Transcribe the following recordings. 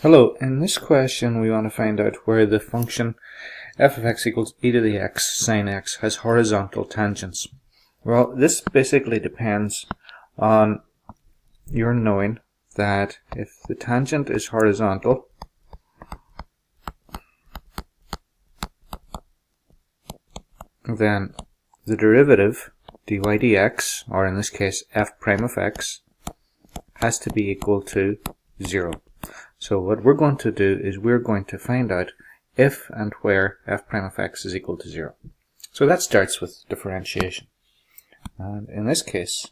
Hello, in this question we want to find out where the function f of x equals e to the x sine x has horizontal tangents. Well, this basically depends on your knowing that if the tangent is horizontal, then the derivative dy dx, or in this case f prime of x, has to be equal to 0. So what we're going to do is we're going to find out if and where f prime of x is equal to 0. So that starts with differentiation. And in this case,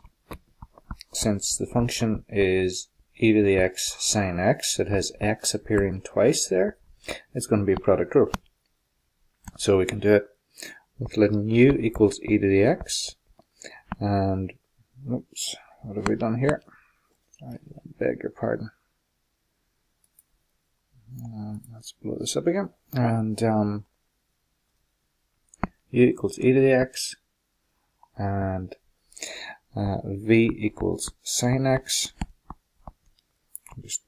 since the function is e to the x sine x, it has x appearing twice there, it's going to be a product rule. So we can do it with letting u equals e to the x, and oops, what have we done here? I beg your pardon. Let's blow this up again. And u equals e to the x, and v equals sine x. Just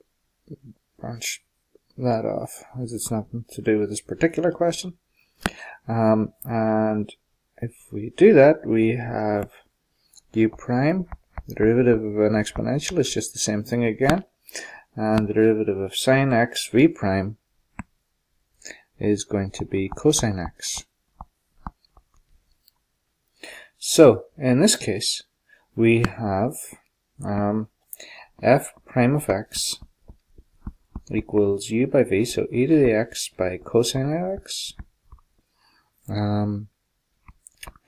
branch that off, as it's nothing to do with this particular question. And if we do that, we have u prime. The derivative of an exponential is just the same thing again. And the derivative of sine x v prime is going to be cosine x. So, in this case, we have f prime of x equals u by v, so e to the x by cosine x,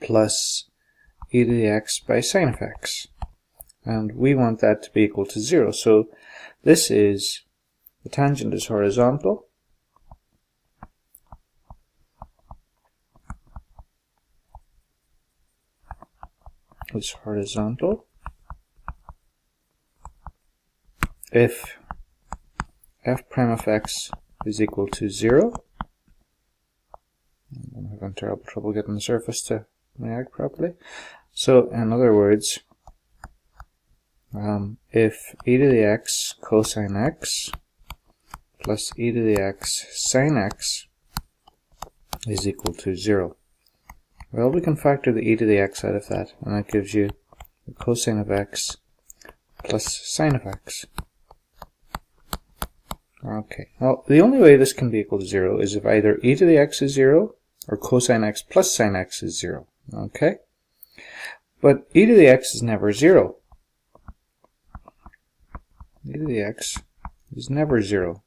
plus e to the x by sine of x. And we want that to be equal to 0. So this is, the tangent is horizontal. It's horizontal if f prime of x is equal to 0. I'm having terrible trouble getting the surface to react properly. So, in other words, if e to the x cosine x plus e to the x sine x is equal to 0. Well, we can factor the e to the x out of that, and that gives you the cosine of x plus sine of x. Okay, well, the only way this can be equal to 0 is if either e to the x is 0 or cosine x plus sine x is 0. Okay? But e to the x is never 0. E to the x is never 0.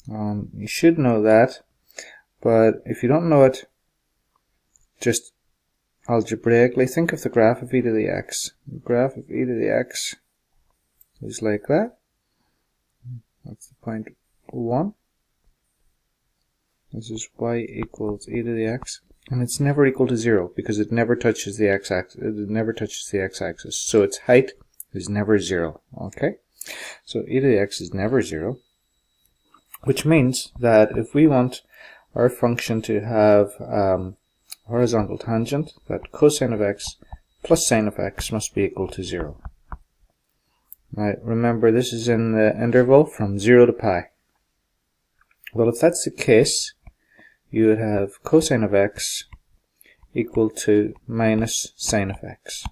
You should know that, but if you don't know it, just algebraically think of the graph of e to the x. The graph of e to the x is like that. That's the point 1. This is y equals e to the x, and it's never equal to 0 because it never touches the x-axis. It never touches the x-axis, so its height is never 0. Okay, so e to the x is never 0, which means that if we want our function to have horizontal tangent, that cosine of x plus sine of x must be equal to 0. Now remember, this is in the interval from 0 to pi. Well, if that's the case, you would have cosine of x equal to minus sine of x.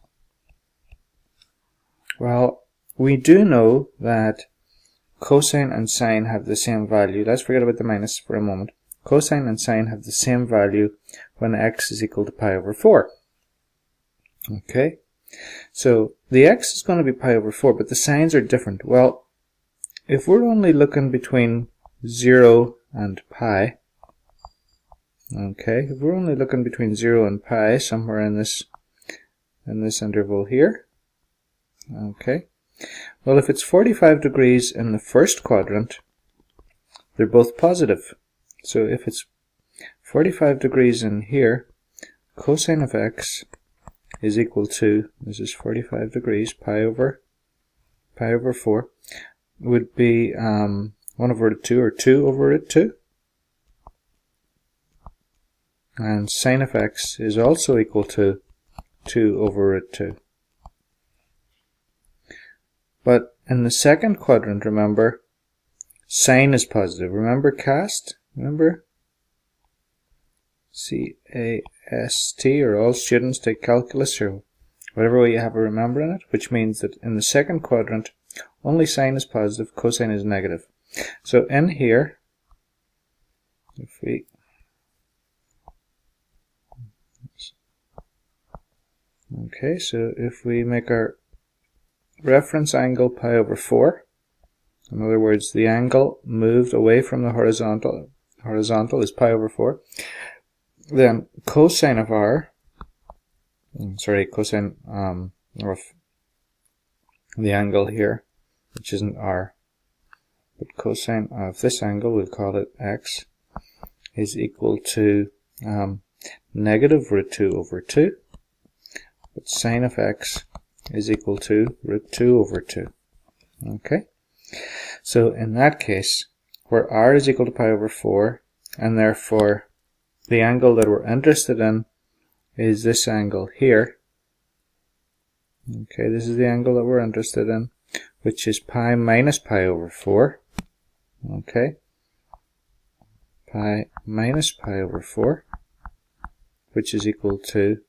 Well, we do know that cosine and sine have the same value. Let's forget about the minus for a moment. Cosine and sine have the same value when x is equal to pi over 4. Okay, so the x is going to be pi over 4, but the signs are different. Well, if we're only looking between 0 and pi, okay, if we're only looking between 0 and pi, somewhere in this interval here, okay, well, if it's 45 degrees in the first quadrant, they're both positive. So if it's 45 degrees in here, cosine of x is equal to, this is 45 degrees, pi over 4, would be 1 over root 2, or 2 over root 2. And sine of x is also equal to 2 over root 2. But in the second quadrant, remember, Sine is positive. Remember cast? Remember? C-A-S-T, or all students take calculus, or whatever way you have a remember in it, which means that in the second quadrant, only sine is positive, cosine is negative. So in here, if we so if we make our reference angle pi over 4, in other words, the angle moved away from the horizontal is pi over 4, then cosine of r, cosine of the angle here, which isn't r, but cosine of this angle, we'll call it x, is equal to negative root 2 over 2, but sine of x is equal to root 2 over 2. Okay, so in that case, where r is equal to pi over 4, and therefore the angle that we're interested in is this angle here. Okay, this is the angle that we're interested in, which is pi minus pi over 4. Okay, pi minus pi over 4, which is equal to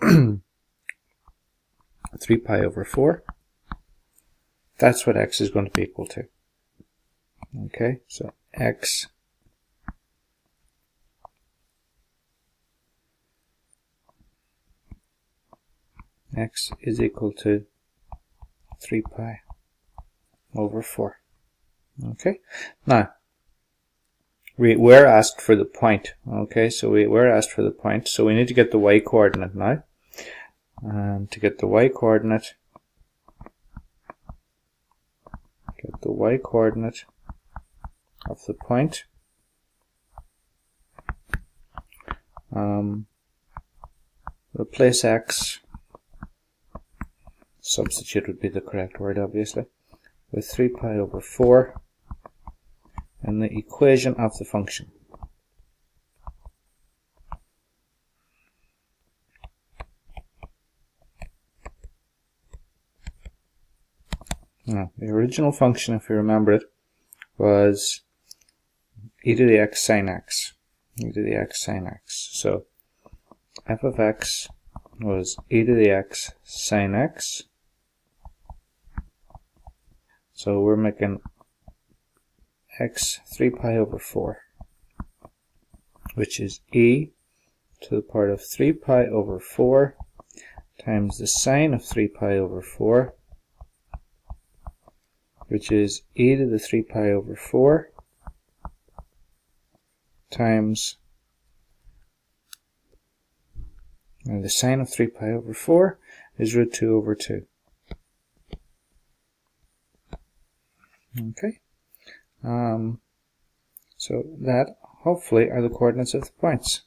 3 pi over 4. That's what x is going to be equal to. Okay, so x is equal to 3 pi over 4. Okay, now we were asked for the point. Okay, so we were asked for the point, so we need to get the y coordinate now. And to get the y coordinate, of the point, replace x, substitute would be the correct word obviously, with 3 pi over 4 in the equation of the function. Now, the original function, if you remember it, was e to the x sine x. E to the x sine x. So f of x was e to the x sine x. So we're making x 3 pi over 4, which is e to the power of 3 pi over 4 times the sine of 3 pi over 4, which is e to the 3 pi over 4 times, and the sine of 3 pi over 4 is root 2 over 2. Okay, so that hopefully are the coordinates of the points.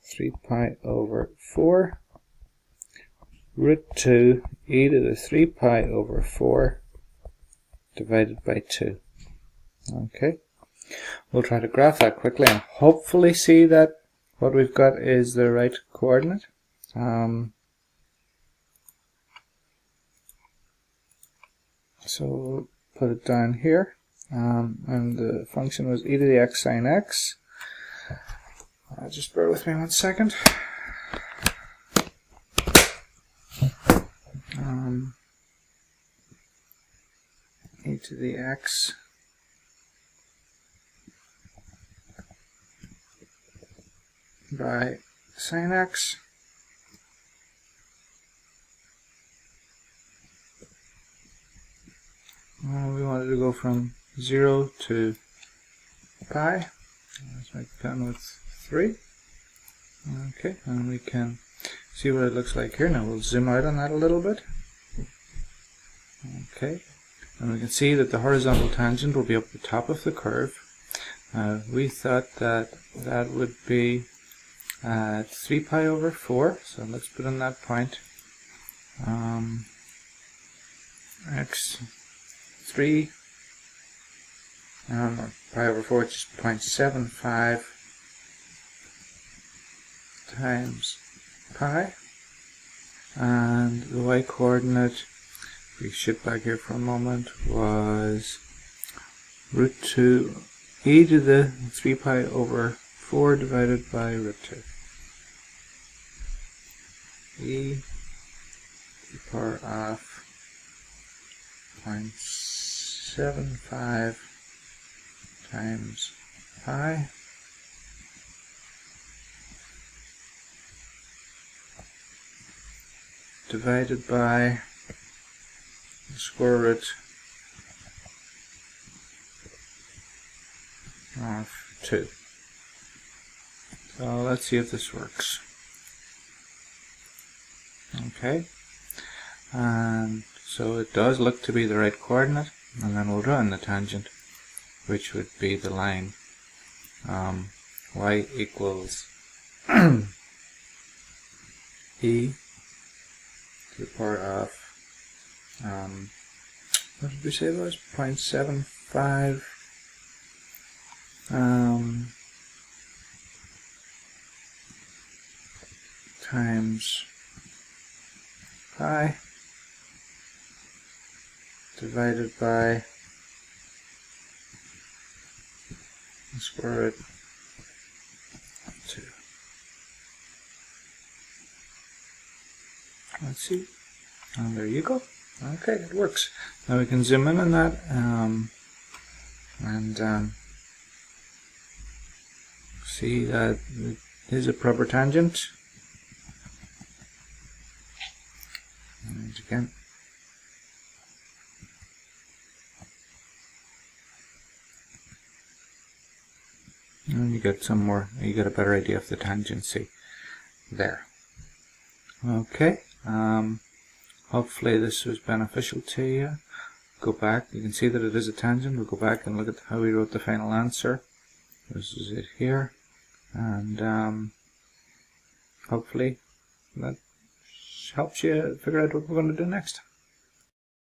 3 pi over 4 root 2 e to the 3 pi over 4 divided by 2. Okay, we'll try to graph that quickly and hopefully see that what we've got is the right coordinate. So we'll put it down here, and the function was e to the x sine x. Just bear with me 1 second. E to the x by sine x we wanted to go from 0 to pi. Let's make the pen with 3. Okay, and we can see what it looks like here. Now we'll zoom out on that a little bit. Okay, and we can see that the horizontal tangent will be up the top of the curve. We thought that that would be 3 pi over 4, so let's put in that point. X 3 pi over 4, which is 0.75 times pi, and the y coordinate, if we shift back here for a moment, was root 2 e to the 3 pi over 4 divided by root 2. E to the power of 0.75 times pi divided by the square root of 2. So let's see if this works. Okay, and so it does look to be the right coordinate, and then we'll draw in the tangent, which would be the line y equals e to the power of what did we say it was? 0.75 times pi divided by the square root of 2. Let's see. And there you go. Okay, it works. Now we can zoom in on that and see that it is a proper tangent. And again, and you get some more. You get a better idea of the tangency there. Okay. Hopefully this was beneficial to you. Go back. You can see that it is a tangent. We'll go back and look at how we wrote the final answer. This is it here, and hopefully that helps you figure out what we're going to do next.